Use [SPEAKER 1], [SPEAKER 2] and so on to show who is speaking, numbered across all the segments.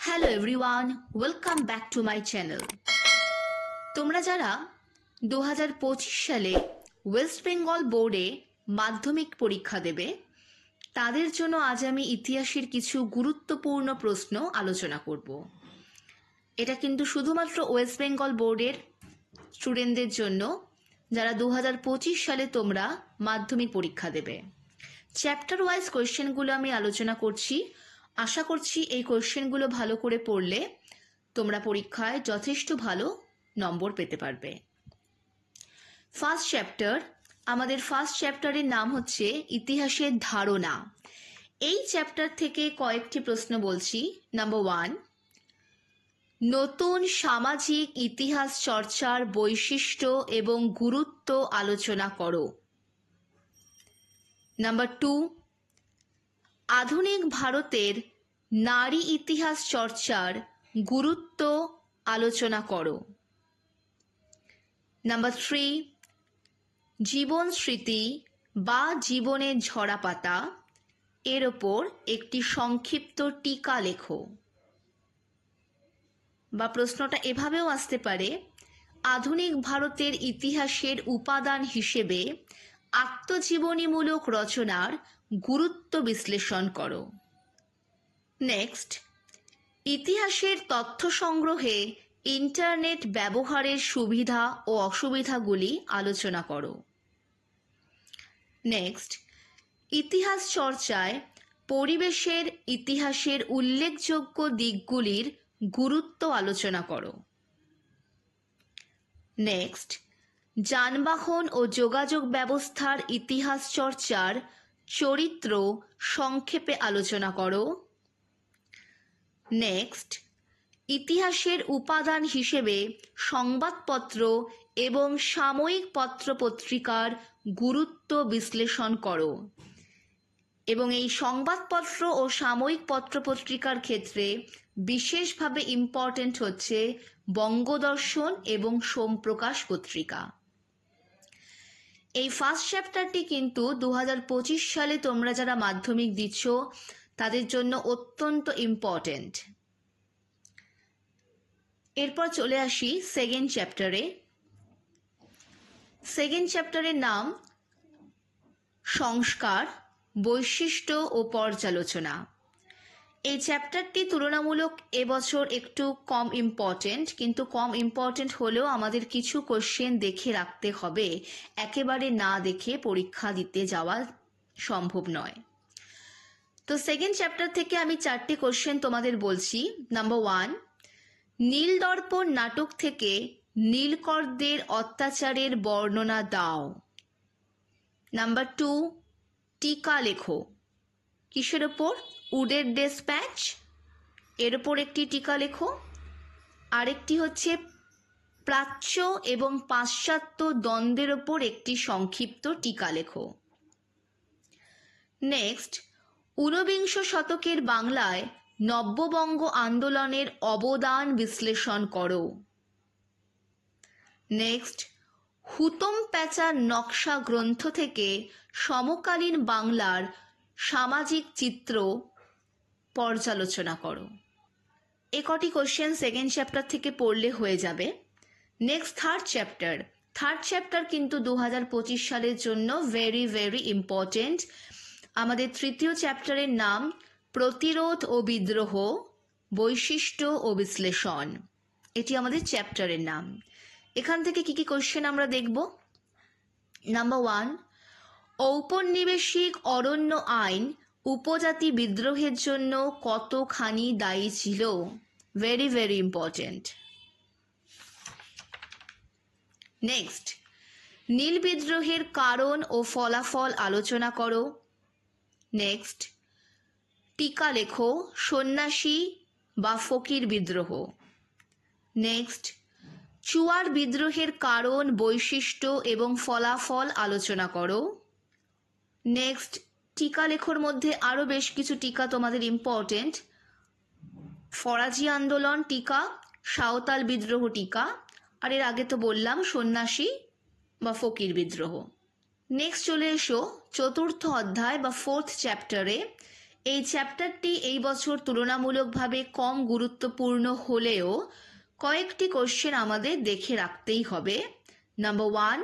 [SPEAKER 1] Hello everyone, welcome back to my channel. তোমরা যারা 2025 সালে ওয়েস্ট বেঙ্গল বোর্ডে মাধ্যমিক পরীক্ষা দেবে তাদের জন্য আজ আমি ইতিহাসের কিছু গুরুত্বপূর্ণ প্রশ্ন আলোচনা করব। এটা কিন্তু শুধুমাত্র ওয়েস্ট বেঙ্গল বোর্ডের স্টুডেন্টদের জন্য যারা 2025 সালে তোমরা মাধ্যমিক পরীক্ষা দেবে। চ্যাপ্টার ওয়াইজ কোয়েশ্চেনগুলো আমি আলোচনা করছি। আশা করছি এই কোয়েশ্চেনগুলো ভালো করে পড়লে তোমরা পরীক্ষায় যথেষ্ট ভালো নম্বর পেতে পারবে। ফার্স্ট চ্যাপ্টার, আমাদের ফার্স্ট চ্যাপ্টারের নাম হচ্ছে ইতিহাসের ধারণা। এই চ্যাপ্টার থেকে কয়েকটি প্রশ্ন বলছি। নাম্বার 1, নতুন সামাজিক ইতিহাস চর্চার বৈশিষ্ট্য এবং গুরুত্ব আলোচনা করো। নাম্বার 2, আধুনিক ভারতের নারী ইতিহাস চর্চার গুরুত্ব আলোচনা করো। নাম্বার 3, জীবন স্মৃতি বা জীবনের ঝরাপাতা এর ওপর একটি সংক্ষিপ্ত টিকা লেখো। বা প্রশ্নটা এভাবেও আসতে পারে, আধুনিক ভারতের ইতিহাসের উপাদান হিসেবে আত্মজীবনীমূলক রচনার গুরুত্ব বিশ্লেষণ করো। নেক্সট, ইতিহাসের তথ্য সংগ্রহে ইন্টারনেট ব্যবহারের সুবিধা ও অসুবিধাগুলি আলোচনা করো। নেক্সট, ইতিহাস চর্চায় পরিবেশের ইতিহাসের উল্লেখযোগ্য দিকগুলির গুরুত্ব আলোচনা করো। নেক্সট, যানবাহন ও যোগাযোগ ব্যবস্থার ইতিহাস চর্চার চরিত্র সংক্ষেপে আলোচনা করো। নেক্সট, ইতিহাসের উপাদান হিসেবে সংবাদপত্র এবং সাময়িক পত্রপত্রিকার গুরুত্ব বিশ্লেষণ করো। এবং এই সংবাদপত্র ও সাময়িক পত্রপত্রিকার ক্ষেত্রে বিশেষভাবে ইম্পর্টেন্ট হচ্ছে বঙ্গদর্শন এবং সোমপ্রকাশ পত্রিকা। এই ফার্স্ট চ্যাপ্টারটি কিন্তু 2025 সালে তোমরা যারা মাধ্যমিক দিচ্ছ তাদের জন্য অত্যন্ত ইম্পর্টেন্ট। এরপর চলে আসি সেকেন্ড চ্যাপ্টারে। সেকেন্ড চ্যাপ্টারের নাম সংস্কার, বৈশিষ্ট্য ও পর্যালোচনা। এই চ্যাপ্টারটি তুলনামূলক এবছর একটু কম ইম্পর্টেন্ট, কিন্তু কম ইম্পর্টেন্ট হলেও আমাদের কিছু কোশ্চেন দেখে রাখতে হবে, একেবারে না দেখে পরীক্ষা দিতে যাওয়া সম্ভব নয়। তো সেকেন্ড চ্যাপ্টার থেকে আমি 4টি কোশ্চেন তোমাদের বলছি। নাম্বার 1, নীলদর্পণ নাটক থেকে নীলকরদের অত্যাচারের বর্ণনা দাও। নাম্বার 2, টিকা লেখো। কিসের ওপর? উডের ডেসপ্যাচ, এর ওপর একটি টিকা লেখো। আরেকটি হচ্ছে প্রাচ্য এবং পাশ্চাত্য দ্বন্দ্বের ওপর একটি সংক্ষিপ্ত টিকা লেখো। নেক্সট, ঊনবিংশ শতকের বাংলায় নব্যবঙ্গ আন্দোলনের অবদান বিশ্লেষণ করো। নেক্সট, হুতম প্যাঁচার নকশা গ্রন্থ থেকে সমকালীন বাংলার সামাজিক চিত্র পর্যালোচনা করো। এ কটি কোশ্চেন সেকেন্ড চ্যাপ্টার থেকে পড়লে হয়ে যাবে। নেক্সট থার্ড চ্যাপ্টার কিন্তু 2025 সালের জন্য ভেরি ভেরি ইম্পর্টেন্ট। আমাদের তৃতীয় চ্যাপ্টারের নাম প্রতিরোধ ও বিদ্রোহ, বৈশিষ্ট্য ও বিশ্লেষণ। এটি আমাদের চ্যাপ্টারের নাম। এখান থেকে কি কি কোশ্চেন আমরা দেখব? নাম্বার 1, ঔপনিবেশিক অরণ্য আইন উপজাতি বিদ্রোহের জন্য কতখানি দায়ী ছিল? Very very important. নেক্সট, নীল বিদ্রোহের কারণ ও ফলাফল আলোচনা করো। নেক্সট, টিকা লেখো সন্ন্যাসী বা ফকির বিদ্রোহ। নেক্সট, চুয়ার বিদ্রোহের কারণ, বৈশিষ্ট্য এবং ফলাফল আলোচনা করো। নেক্সট, টিকা লেখোর মধ্যে আরও বেশ কিছু টিকা তোমাদের ইম্পর্টেন্ট। ফরাজি আন্দোলন টিকা, সাঁওতাল বিদ্রোহ টিকা, আর এর আগে তো বললাম সন্ন্যাসী বা ফকির বিদ্রোহ। নেক্সট চলে এসো চতুর্থ অধ্যায় বা ফোর্থ চ্যাপ্টারে। এই চ্যাপ্টারটি এই বছর তুলনামূলকভাবে কম গুরুত্বপূর্ণ হলেও কয়েকটি কোশ্চেন আমাদের দেখে রাখতেই হবে। নাম্বার 1,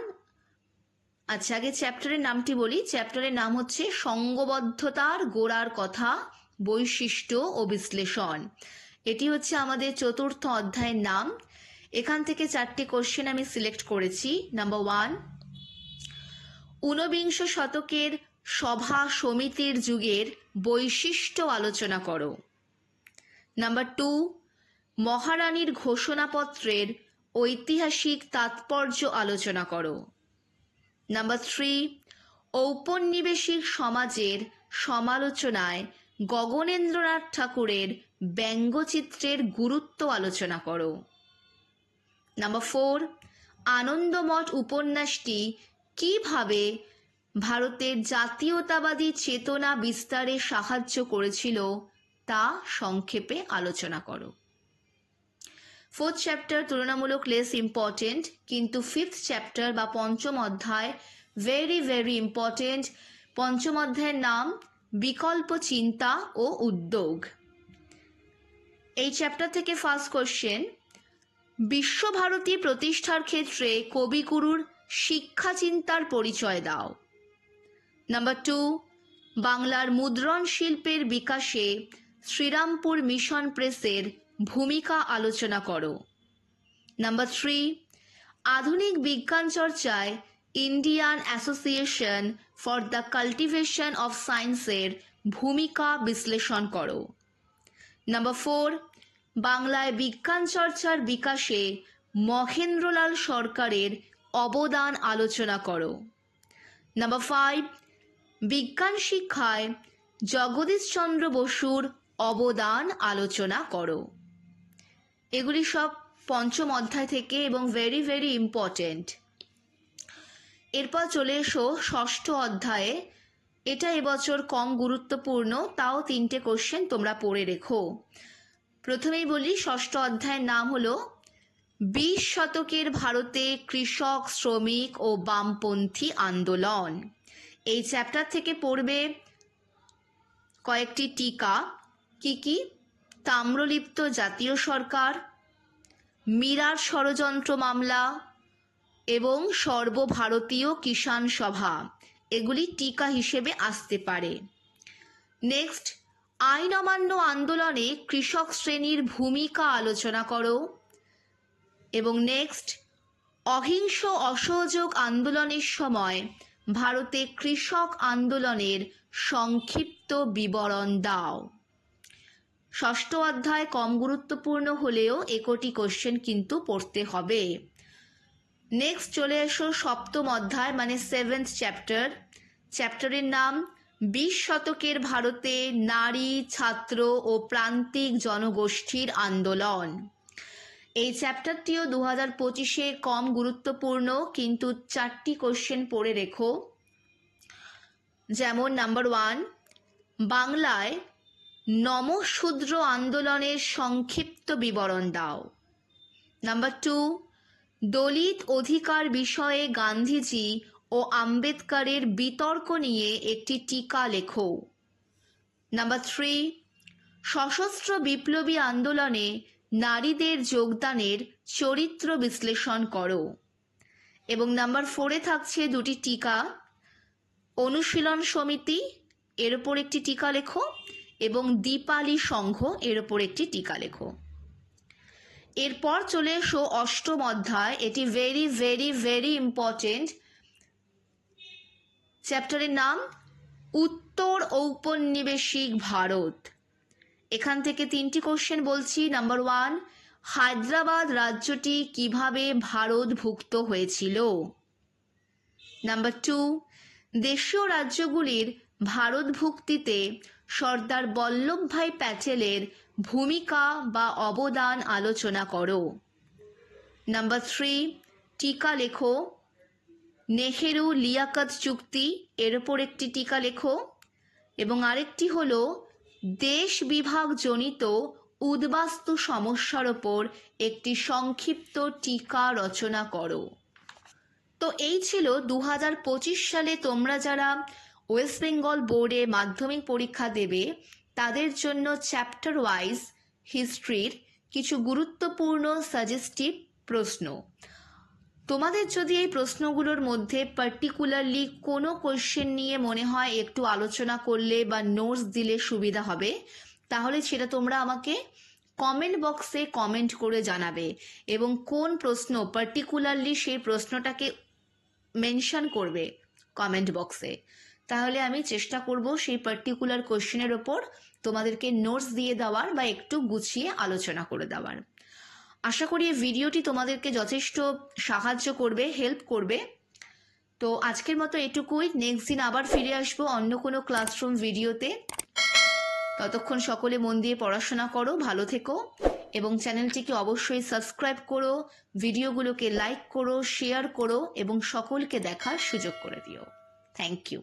[SPEAKER 1] আচ্ছা আগে চ্যাপ্টারের নামটি বলি। চ্যাপ্টারের নাম হচ্ছে সঙ্ঘবদ্ধতার গোড়ার কথা, বৈশিষ্ট্য ও বিশ্লেষণ। এটি হচ্ছে আমাদের চতুর্থ অধ্যায়ের নাম। এখান থেকে 4টি কোশ্চেন আমি সিলেক্ট করেছি। নাম্বার 1, ঊনবিংশ শতকের সভা সমিতির যুগের বৈশিষ্ট্য আলোচনা করো। নাম্বার 2, মহারানীর ঘোষণাপত্রের ঐতিহাসিক তাৎপর্য আলোচনা করো। নাম্বার 3, ঔপনিবেশিক সমাজের সমালোচনায় গগনেন্দ্রনাথ ঠাকুরের ব্যঙ্গচিত্রের গুরুত্ব আলোচনা করো। নাম্বার 4, আনন্দমঠ উপন্যাসটি কিভাবে ভারতের জাতীয়তাবাদী চেতনা বিস্তারে সাহায্য করেছিল তা সংক্ষেপে আলোচনা করো। 4th চ্যাপ্টার তুলনামূলক লেস ইম্পর্টেন্ট, কিন্তু 5th চ্যাপ্টার বা পঞ্চম অধ্যায় ভেরি ভেরি ইম্পর্টেন্ট। পঞ্চম অধ্যায়ের নাম বিকল্প চিন্তা ও উদ্যোগ। এই চ্যাপ্টার থেকে ফার্স্ট কোশ্চেন, বিশ্বভারতী প্রতিষ্ঠার ক্ষেত্রে কবিগুরুর শিক্ষা চিন্তার পরিচয় দাও। নাম্বার 2, বাংলার মুদ্রণ শিল্পের বিকাশে শ্রীরামপুর মিশন প্রেসের ভূমিকা আলোচনা করো। নাম্বার 3, আধুনিক বিজ্ঞান চর্চায় Indian association for the cultivation of সায়েন্সের ভূমিকা বিশ্লেষণ করো। নাম্বার 4, বাংলায় বিজ্ঞান চর্চার বিকাশে মহেন্দ্রলাল সরকারের অবদান আলোচনা করো। নাম্বার 5, বিজ্ঞান শিক্ষায় জগদীশচন্দ্র বসুর অবদান আলোচনা করো। এগুলি সব পঞ্চম অধ্যায় থেকে এবং ভেরি ভেরি ইম্পর্টেন্ট। এরপর চলে এসো ষষ্ঠ অধ্যায়ে। এটা এবছর কম গুরুত্বপূর্ণ, তাও 3টে কোশ্চেন তোমরা পড়ে রেখো। প্রথমেই বলি, ষষ্ঠ অধ্যায়ের নাম হলো 20 শতকের ভারতে কৃষক, শ্রমিক ও বামপন্থী আন্দোলন। এই চ্যাপ্টার থেকে পড়বে কয়েকটি টিকা। কি? তাম্রলিপ্ত জাতীয় সরকার, মীরার ষড়যন্ত্র মামলা এবং সর্বভারতীয় কিষাণ সভা, এগুলি টিকা হিসেবে আসতে পারে। নেক্সট, আইন অমান্য আন্দোলনে কৃষক শ্রেণীর ভূমিকা আলোচনা করো। এবং নেক্সট, অহিংস অসহযোগ আন্দোলনের সময় ভারতে কৃষক আন্দোলনের সংক্ষিপ্ত বিবরণ দাও। ষষ্ঠ অধ্যায় কম গুরুত্বপূর্ণ হলেও 1টি কোশ্চেন কিন্তু পড়তে হবে। নেক্সট চলে এসো সপ্তম অধ্যায় মানে 7th চ্যাপ্টার। চ্যাপ্টারের নাম 20 শতকের ভারতে নারী, ছাত্র ও প্রান্তিক জনগোষ্ঠীর আন্দোলন। এই চ্যাপ্টারটিও 2025-এ কম গুরুত্বপূর্ণ, কিন্তু 4টি কোশ্চেন পড়ে রেখো। যেমন নাম্বার 1, বাংলায় নমশূদ্র আন্দোলনের সংক্ষিপ্ত বিবরণ দাও। নাম্বার 2, দলিত অধিকার বিষয়ে গান্ধীজি ও আম্বেদকরের বিতর্ক নিয়ে একটি টিকা লেখো। নাম্বার 3, সশস্ত্র বিপ্লবী আন্দোলনে নারীদের যোগদানের চরিত্র বিশ্লেষণ করো। এবং নাম্বার 4-এ থাকছে 2টি টিকা, অনুশীলন সমিতি এর ওপর একটি টিকা লেখো এবং দীপালি সংঘ এর ওপর একটি টিকা লেখো। এরপর চলে এসো অষ্টম অধ্যায়। এটি ভেরি ভেরি ভেরি ইম্পর্টেন্ট। চ্যাপ্টারের নাম উত্তর ঔপনিবেশিক ভারত। এখান থেকে 3টি কোশ্চেন বলছি। নাম্বার 1, হায়দ্রাবাদ রাজ্যটি কিভাবে ভারতভুক্ত হয়েছিল। নাম্বার 2, দেশীয় রাজ্যগুলির ভারতভুক্তিতে সর্দার বল্লভভাই প্যাটেলের ভূমিকা বা অবদান আলোচনা করো। নাম্বার 3, টিকা লেখো, নেহেরু লিয়াকত চুক্তি এর ওপর একটি টিকা লেখো। এবং আরেকটি হলো দেশ বিভাগ জনিত উদ্বাস্তু সমস্যার ওপর একটি সংক্ষিপ্ত টিকা রচনা করো। তো এই ছিল 2025 সালে তোমরা যারা ওয়েস্ট বেঙ্গল বোর্ডে মাধ্যমিক পরীক্ষা দেবে তাদের জন্য চ্যাপ্টার ওয়াইজ হিস্ট্রির কিছু গুরুত্বপূর্ণ সাজেস্টিভ প্রশ্ন। তোমাদের যদি এই প্রশ্নগুলোর মধ্যে পার্টিকুলারলি কোনো কোয়েশ্চেন নিয়ে মনে হয় একটু আলোচনা করলে বা নোটস দিলে সুবিধা হবে, তাহলে সেটা তোমরা আমাকে কমেন্ট বক্সে কমেন্ট করে জানাবে এবং কোন প্রশ্ন পার্টিকুলারলি সেই প্রশ্নটাকে মেনশন করবে কমেন্ট বক্সে। তাহলে আমি চেষ্টা করব সেই পার্টিকুলার কোয়েশ্চেনের ওপর তোমাদেরকে নোটস দিয়ে দেওয়ার বা একটু গুছিয়ে আলোচনা করে দেওয়ার। আশা করি এই ভিডিওটি তোমাদেরকে যথেষ্ট সাহায্য করবে, হেল্প করবে। তো আজকের মতো এটুকুই। নেক্সট দিন আবার ফিরে আসবো অন্য কোনো ক্লাসরুম ভিডিওতে। ততক্ষণ সকলে মন দিয়ে পড়াশোনা করো, ভালো থেকো এবং চ্যানেলটিকে অবশ্যই সাবস্ক্রাইব করো, ভিডিওগুলোকে লাইক করো, শেয়ার করো এবং সকলকে দেখার সুযোগ করে দিও। Thank you.